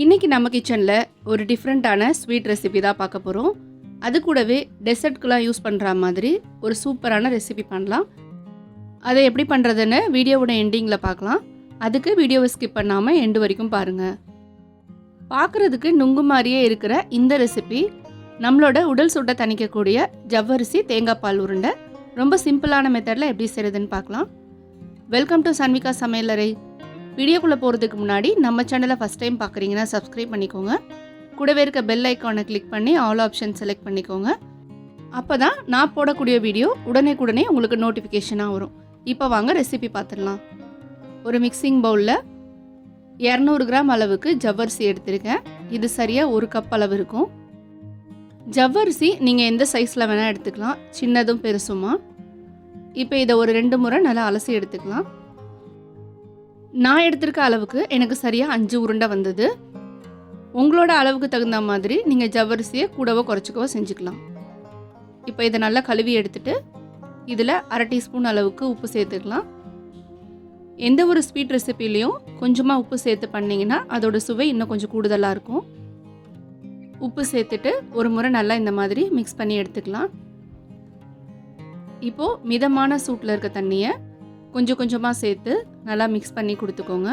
இன்றைக்கி நம்ம கிச்சனில் ஒரு டிஃப்ரெண்ட்டான ஸ்வீட் ரெசிபி தான் பார்க்க போகிறோம். அது கூடவே டெசர்ட்க்குலாம் யூஸ் பண்ணுற மாதிரி ஒரு சூப்பரான ரெசிபி பண்ணலாம். அதை எப்படி பண்ணுறதுன்னு வீடியோவோட எண்டிங்கில் பார்க்கலாம். அதுக்கு வீடியோவை ஸ்கிப் பண்ணாமல் எண்டு வரைக்கும் பாருங்கள். பார்க்குறதுக்கு நுங்கு மாதிரியே இருக்கிற இந்த ரெசிபி நம்மளோட உடல் சூட்டை தணிக்கக்கூடிய ஜவ்வரிசி தேங்காய் பால் உருண்டை ரொம்ப சிம்பிளான மெத்தடில் எப்படி செய்கிறதுன்னு பார்க்கலாம். வெல்கம் டு சன்விகா சமையலறை. வீடியோக்குள்ளே போகிறதுக்கு முன்னாடி நம்ம சேனலை ஃபஸ்ட் டைம் பார்க்குறீங்கன்னா சப்ஸ்கிரைப் பண்ணிக்கோங்க. கூடவே இருக்க பெல் ஐக்கானை கிளிக் பண்ணி ஆல் ஆப்ஷன் செலக்ட் பண்ணிக்கோங்க. அப்போ தான் நான் போடக்கூடிய வீடியோ உடனே உங்களுக்கு நோட்டிஃபிகேஷனாக வரும். இப்போ வாங்க ரெசிபி பார்த்துடலாம். ஒரு மிக்சிங் பவுலில் 200 கிராம் அளவுக்கு ஜவ்வரிசி எடுத்திருக்கேன். இது சரியாக 1 கப் அளவு இருக்கும். ஜவ்வரிசி நீங்கள் எந்த சைஸில் வேணால் எடுத்துக்கலாம், சின்னதும் பெருசுமா. இப்போ இதை ஒரு 2 முறை நல்லா அலசி எடுத்துக்கலாம். நான் எடுத்திருக்க அளவுக்கு எனக்கு சரியாக 5 உருண்டை வந்தது. உங்களோட அளவுக்கு தகுந்த மாதிரி நீங்கள் ஜவ்வரிசியை கூடவோ குறைச்சிக்கவோ செஞ்சுக்கலாம். இப்போ இதை நல்லா கழுவி எடுத்துட்டு இதில் 1/2 டீஸ்பூன் அளவுக்கு உப்பு சேர்த்துக்கலாம். எந்த ஒரு ஸ்வீட் ரெசிபிலையும் கொஞ்சமாக உப்பு சேர்த்து பண்ணிங்கன்னா அதோட சுவை இன்னும் கொஞ்சம் கூடுதலாக இருக்கும். உப்பு சேர்த்துட்டு ஒரு முறை நல்லா இந்த மாதிரி மிக்ஸ் பண்ணி எடுத்துக்கலாம். இப்போது மிதமான சூட்டில் இருக்க தண்ணியை கொஞ்சமாக சேர்த்து நல்லா மிக்ஸ் பண்ணி கொடுத்துக்கோங்க.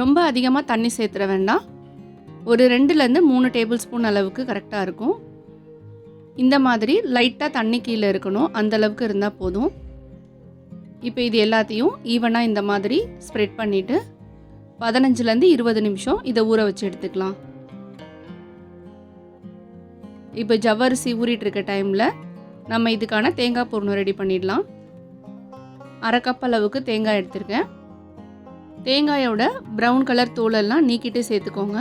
ரொம்ப அதிகமாக தண்ணி சேர்த்துற வேண்டாம். ஒரு 2லேருந்து 3 டேபிள் ஸ்பூன் அளவுக்கு கரெக்டாக இருக்கும். இந்த மாதிரி லைட்டாக தண்ணி கீழே இருக்கணும், அந்த அளவுக்கு இருந்தால் போதும். இப்போ இது எல்லாத்தையும் ஈவனாக இந்த மாதிரி ஸ்ப்ரெட் பண்ணிவிட்டு 15லேருந்து 20 நிமிஷம் இதை ஊற வச்சு எடுத்துக்கலாம். இப்போ ஜவ்வரிசி ஊறிட்டு இருக்க டைமில் நம்ம இதுக்கான தேங்காய் பூரணம் ரெடி பண்ணிடலாம். 1/2 கப் அளவுக்கு தேங்காய் எடுத்திருக்கேன். தேங்காயோட ப்ரௌன் கலர் தோலெல்லாம் நீக்கிட்டு சேர்த்துக்கோங்க.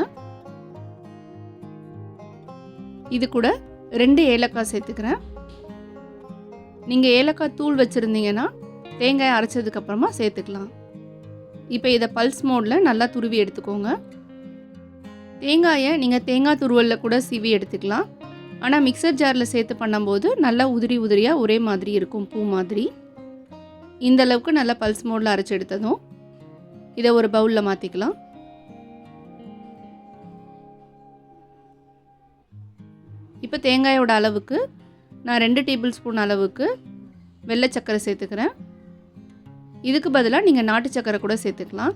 இது கூட 2 ஏலக்காய் சேர்த்துக்கிறேன். நீங்கள் ஏலக்காய் தூள் வச்சுருந்தீங்கன்னா தேங்காயை அரைச்சதுக்கப்புறமா சேர்த்துக்கலாம். இப்போ இதை பல்ஸ் மோடில் நல்லா துருவி எடுத்துக்கோங்க. தேங்காயை நீங்கள் தேங்காய் துருவலில் கூட சீவி எடுத்துக்கலாம். ஆனால் மிக்சர் ஜாரில் சேர்த்து பண்ணும்போது நல்லா உதிரியாக ஒரே மாதிரி இருக்கும், பூ மாதிரி. இந்த அளவுக்கு நல்லா பல்ஸ் மோடில் அரைச்சி எடுத்ததும் இதை ஒரு பவுலில் மாற்றிக்கலாம். இப்போ தேங்காயோட அளவுக்கு நான் 2 டேபிள் ஸ்பூன் அளவுக்கு வெள்ளை சர்க்கரை சேர்த்துக்கிறேன். இதுக்கு பதிலாக நீங்கள் நாட்டு சர்க்கரை கூட சேர்த்துக்கலாம்.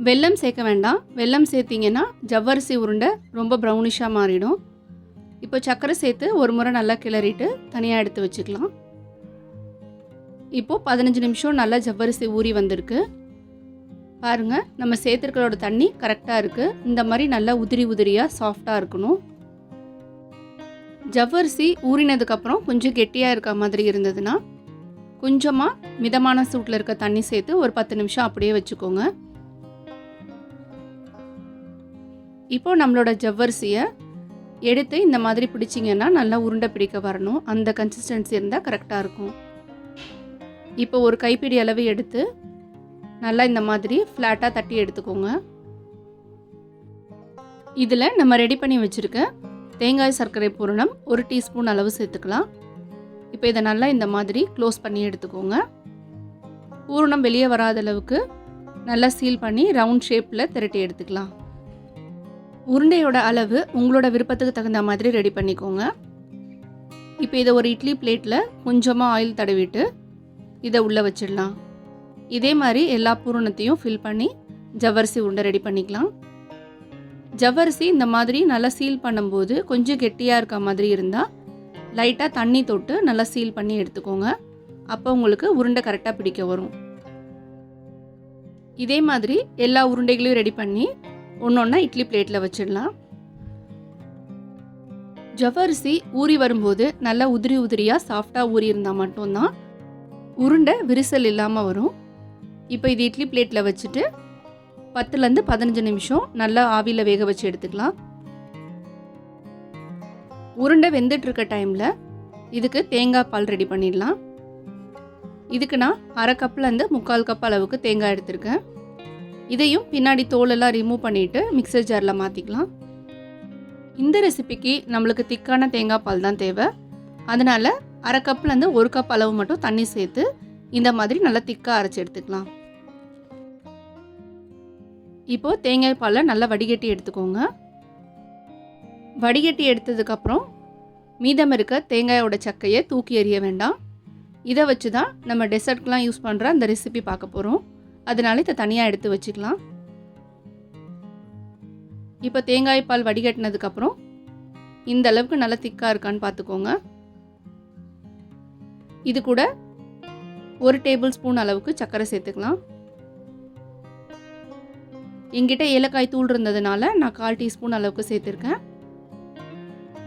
வெல்லம் சேர்க்க வேண்டாம். வெல்லம் சேர்த்திங்கன்னா ஜவ்வரிசி உருண்டை ரொம்ப ப்ரௌனிஷாக மாறிடும். இப்போ சர்க்கரை சேர்த்து ஒரு முறை நல்லா கிளறிட்டு தனியாக எடுத்து வச்சுக்கலாம். இப்போது 15 நிமிஷம் நல்லா ஜவ்வரிசி ஊறி வந்திருக்கு. பாருங்கள், நம்ம சேர்த்துருக்கிறோட தண்ணி கரெக்டாக இருக்குது. இந்த மாதிரி நல்லா உதிரியாக சாஃப்டாக இருக்கணும். ஜவ்வரிசி ஊறினதுக்கப்புறம் கொஞ்சம் கெட்டியாக இருக்க மாதிரி இருந்ததுன்னா கொஞ்சமாக மிதமான சூட்டில் இருக்க தண்ணி சேர்த்து ஒரு 10 நிமிஷம் அப்படியே வச்சுக்கோங்க. இப்போது நம்மளோட ஜவ்வரிசியை எடுத்து இந்த மாதிரி பிடிச்சிங்கன்னா நல்லா உருண்டை பிடிக்க வரணும். அந்த கன்சிஸ்டன்சி இருந்தால் கரெக்டாக இருக்கும். இப்போ ஒரு கைப்பிடி அளவு எடுத்து நல்லா இந்த மாதிரி ஃப்ளாட்டாக தட்டி எடுத்துக்கோங்க. இதில் நம்ம ரெடி பண்ணி வச்சுருக்க தேங்காய் சர்க்கரை பூரணம் 1 டீஸ்பூன் அளவு சேர்த்துக்கலாம். இப்போ இதை நல்லா இந்த மாதிரி க்ளோஸ் பண்ணி எடுத்துக்கோங்க. பூரணம் வெளியே வராத அளவுக்கு நல்லா சீல் பண்ணி ரவுண்ட் ஷேப்பில் திரட்டி எடுத்துக்கலாம். உருண்டையோட அளவு உங்களோட விருப்பத்துக்கு தகுந்த மாதிரி ரெடி பண்ணிக்கோங்க. இப்போ இதை ஒரு இட்லி பிளேட்டில் கொஞ்சமாக ஆயில் தடவிட்டு இதை உள்ளே வச்சிடலாம். இதே மாதிரி எல்லா பூரணத்தையும் ஃபில் பண்ணி ஜவ்வரிசி உருண்டை ரெடி பண்ணிக்கலாம். ஜவ்வரிசி இந்த மாதிரி நல்லா சீல் பண்ணும்போது கொஞ்சம் கெட்டியாக இருக்க மாதிரி இருந்தால் லைட்டாக தண்ணி தொட்டு நல்லா சீல் பண்ணி எடுத்துக்கோங்க. அப்போ உங்களுக்கு உருண்டை கரெக்டாக பிடிக்க வரும். இதே மாதிரி எல்லா உருண்டைகளையும் ரெடி பண்ணி ஒன்றா இட்லி பிளேட்டில் வச்சிடலாம். ஜவ்வரிசி ஊறி வரும்போது நல்லா உதிரியாக சாஃப்டாக ஊறி இருந்தால் மட்டும்தான் உருண்டை விரிசல் இல்லாமல் வரும். இப்போ இது இட்லி பிளேட்டில் வச்சுட்டு 10லேருந்து 15 நிமிஷம் நல்லா ஆவியில் வேக வச்சு எடுத்துக்கலாம். உருண்டை வெந்துட்டு இருக்க டைமில் இதுக்கு தேங்காய் பால் ரெடி பண்ணிடலாம். இதுக்கு நான் 1/2 கப்லேருந்து 3/4 கப் அளவுக்கு தேங்காய் எடுத்திருக்கேன். இதையும் பின்னாடி தோலெல்லாம் ரிமூவ் பண்ணிவிட்டு மிக்சர் ஜாரில் மாற்றிக்கலாம். இந்த ரெசிபிக்கு நம்மளுக்கு திக்கான தேங்காய் பால் தான் தேவை. அதனால் 1/2 கப்லேருந்து 1 கப் அளவு மட்டும் தண்ணி சேர்த்து இந்த மாதிரி நல்லா திக்காக அரைச்சி எடுத்துக்கலாம். இப்போது தேங்காய் பாலை நல்லா வடிகட்டி எடுத்துக்கோங்க. வடிகட்டி எடுத்ததுக்கப்புறம் மீதம் இருக்க தேங்காயோட சக்கையை தூக்கி எறிய வேண்டாம். இதை வச்சு தான் நம்ம டெசர்ட்க்கெலாம் யூஸ் பண்ணுற அந்த ரெசிபி பார்க்க போகிறோம். அதனால இதை தனியாக எடுத்து வச்சுக்கலாம். இப்போ தேங்காய் பால் வடிகட்டினதுக்கப்புறம் இந்த அளவுக்கு நல்லா திக்காக இருக்கான்னு பார்த்துக்கோங்க. இது கூட 1 டேபிள் ஸ்பூன் அளவுக்கு சர்க்கரை சேர்த்துக்கலாம். என்கிட்ட ஏலக்காய் தூள் இருந்ததுனால நான் 1/4 டீஸ்பூன் அளவுக்கு சேர்த்துருக்கேன்.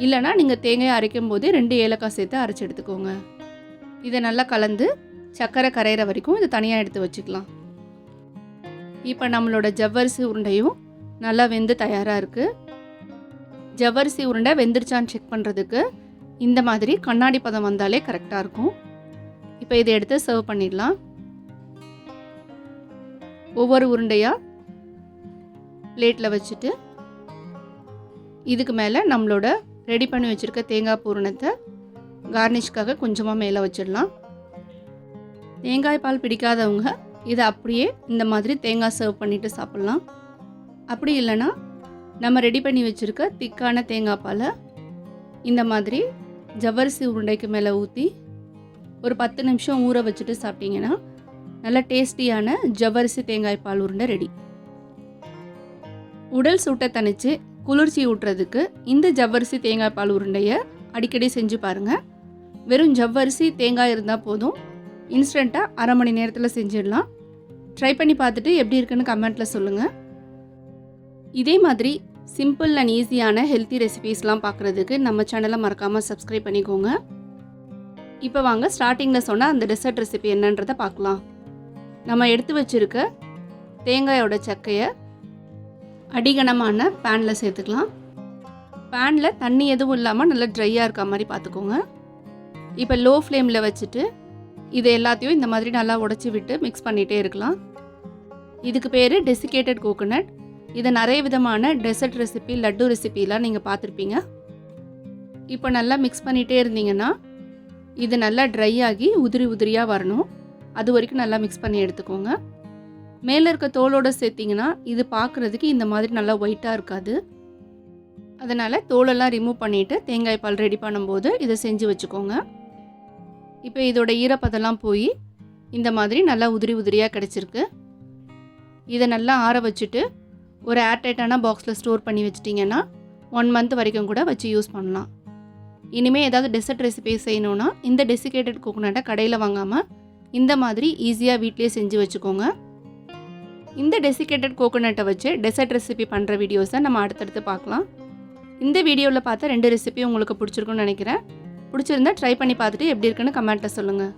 இல்லைனா நீங்கள் தேங்காய் அரைக்கும் போதே 2 ஏலக்காய் சேர்த்து அரைச்சி எடுத்துக்கோங்க. இதை நல்லா கலந்து சர்க்கரை கரையிற வரைக்கும் இதை தனியாக எடுத்து வச்சுக்கலாம். இப்போ நம்மளோட ஜவ்வரிசி உருண்டையும் நல்லா வெந்து தயாராக இருக்குது. ஜவ்வரிசி உருண்டை வெந்துருச்சான்னு செக் பண்ணுறதுக்கு இந்த மாதிரி கண்ணாடி பதம் வந்தாலே கரெக்டாக இருக்கும். இப்போ இதை எடுத்து சர்வ் பண்ணிடலாம். ஒவ்வொரு உருண்டையாக பிளேட்டில் வச்சுட்டு இதுக்கு மேலே நம்மளோட ரெடி பண்ணி வச்சுருக்க தேங்காய் பூரணத்தை கார்னிஷ்காக கொஞ்சமாக மேலே வச்சிடலாம். தேங்காய் பால் பிடிக்காதவங்க இதை அப்படியே இந்த மாதிரி தேங்காய் சர்வ் பண்ணிவிட்டு சாப்பிட்லாம். அப்படி இல்லைன்னா நம்ம ரெடி பண்ணி வச்சுருக்க திக்கான தேங்காய் பாலை இந்த மாதிரி ஜவ்வரிசி உருண்டைக்கு மேலே ஊற்றி ஒரு 10 நிமிஷம் ஊற வச்சுட்டு சாப்பிட்டிங்கன்னா நல்ல டேஸ்டியான ஜவ்வரிசி தேங்காய் பால் உருண்டை ரெடி. உடல் சூட்டை தணித்து குளிர்ச்சி ஊட்டுறதுக்கு இந்த ஜவ்வரிசி தேங்காய் பால் உருண்டையை அடிக்கடி செஞ்சு பாருங்கள். வெறும் ஜவ்வரிசி தேங்காய் இருந்தால் போதும், இன்ஸ்டண்ட்டாக அரை மணி நேரத்தில் செஞ்சிடலாம். ட்ரை பண்ணி பார்த்துட்டு எப்படி இருக்குன்னு கமெண்ட்டில் சொல்லுங்கள். இதே மாதிரி சிம்பிள் அண்ட் ஈஸியான ஹெல்த்தி ரெசிபீஸ்லாம் பார்க்குறதுக்கு நம்ம சேனலை மறக்காமல் சப்ஸ்கிரைப் பண்ணிக்கோங்க. இப்போ வாங்க ஸ்டார்டிங்கில் சொன்ன அந்த டெசர்ட் ரெசிபி என்னன்றதை பார்க்கலாம். நம்ம எடுத்து வச்சுருக்க தேங்காயோட சக்கையை அடிகனமான பேனில் சேர்த்துக்கலாம். பேனில் தண்ணி எதுவும் இல்லாமல் நல்லா ட்ரையாக இருக்க மாதிரி பார்த்துக்கோங்க. இப்போ லோ ஃப்ளேமில் வச்சுட்டு இதை எல்லாத்தையும் இந்த மாதிரி நல்லா உடச்சி விட்டு மிக்ஸ் பண்ணிகிட்டே இருக்கலாம். இதுக்கு பேர் டெசிகேட்டட் கோகோனட். இதை நிறைய விதமான டெசர்ட் ரெசிபி, லட்டு ரெசிபிலாம் நீங்கள் பார்த்துருப்பீங்க. இப்போ நல்லா மிக்ஸ் பண்ணிகிட்டே இருந்தீங்கன்னா இது நல்லா ட்ரை ஆகி உதிரி உதிரியாக வரணும். அது வரைக்கும் நல்லா மிக்ஸ் பண்ணி எடுத்துக்கோங்க. மேலே இருக்க தோலோடு சேர்த்திங்கன்னா இது பார்க்குறதுக்கு இந்த மாதிரி நல்லா ஒயிட்டாக இருக்காது. அதனால் தோலெல்லாம் ரிமூவ் பண்ணிவிட்டு தேங்காய் பால் ரெடி பண்ணும்போது இதை செஞ்சு வச்சுக்கோங்க. இப்போ இதோட ஈரப்பதெல்லாம் போய் இந்த மாதிரி நல்லா உதிரி உதிரியாக கிடச்சிருக்கு. இதை நல்லா ஆற வச்சுட்டு ஒரு ஏர்டைட்டான பாக்ஸில் ஸ்டோர் பண்ணி வச்சிட்டிங்கன்னா 1 மந்த் வரைக்கும் கூட வச்சு யூஸ் பண்ணலாம். இனிமேல் ஏதாவது டெசர்ட் ரெசிபி செய்யணுன்னா இந்த டெசிகேட்டட் கோகோனட்டை கடையில் வாங்காமல் இந்த மாதிரி ஈஸியாக வீட்டிலே செஞ்சு வச்சுக்கோங்க. இந்த டெசிகேட்டட் கோகோனட்டை வச்சு டெசர்ட் ரெசிபி பண்ணுற வீடியோஸை நம்ம அடுத்தடுத்து பார்க்கலாம். இந்த வீடியோவில் பார்த்த 2 ரெசிபி உங்களுக்கு பிடிச்சிருக்குன்னு நினைக்கிறேன். பிடிச்சிருந்தா ட்ரை பண்ணி பார்த்துட்டு எப்படி இருக்குன்னு கமெண்ட்டில் சொல்லுங்கள்.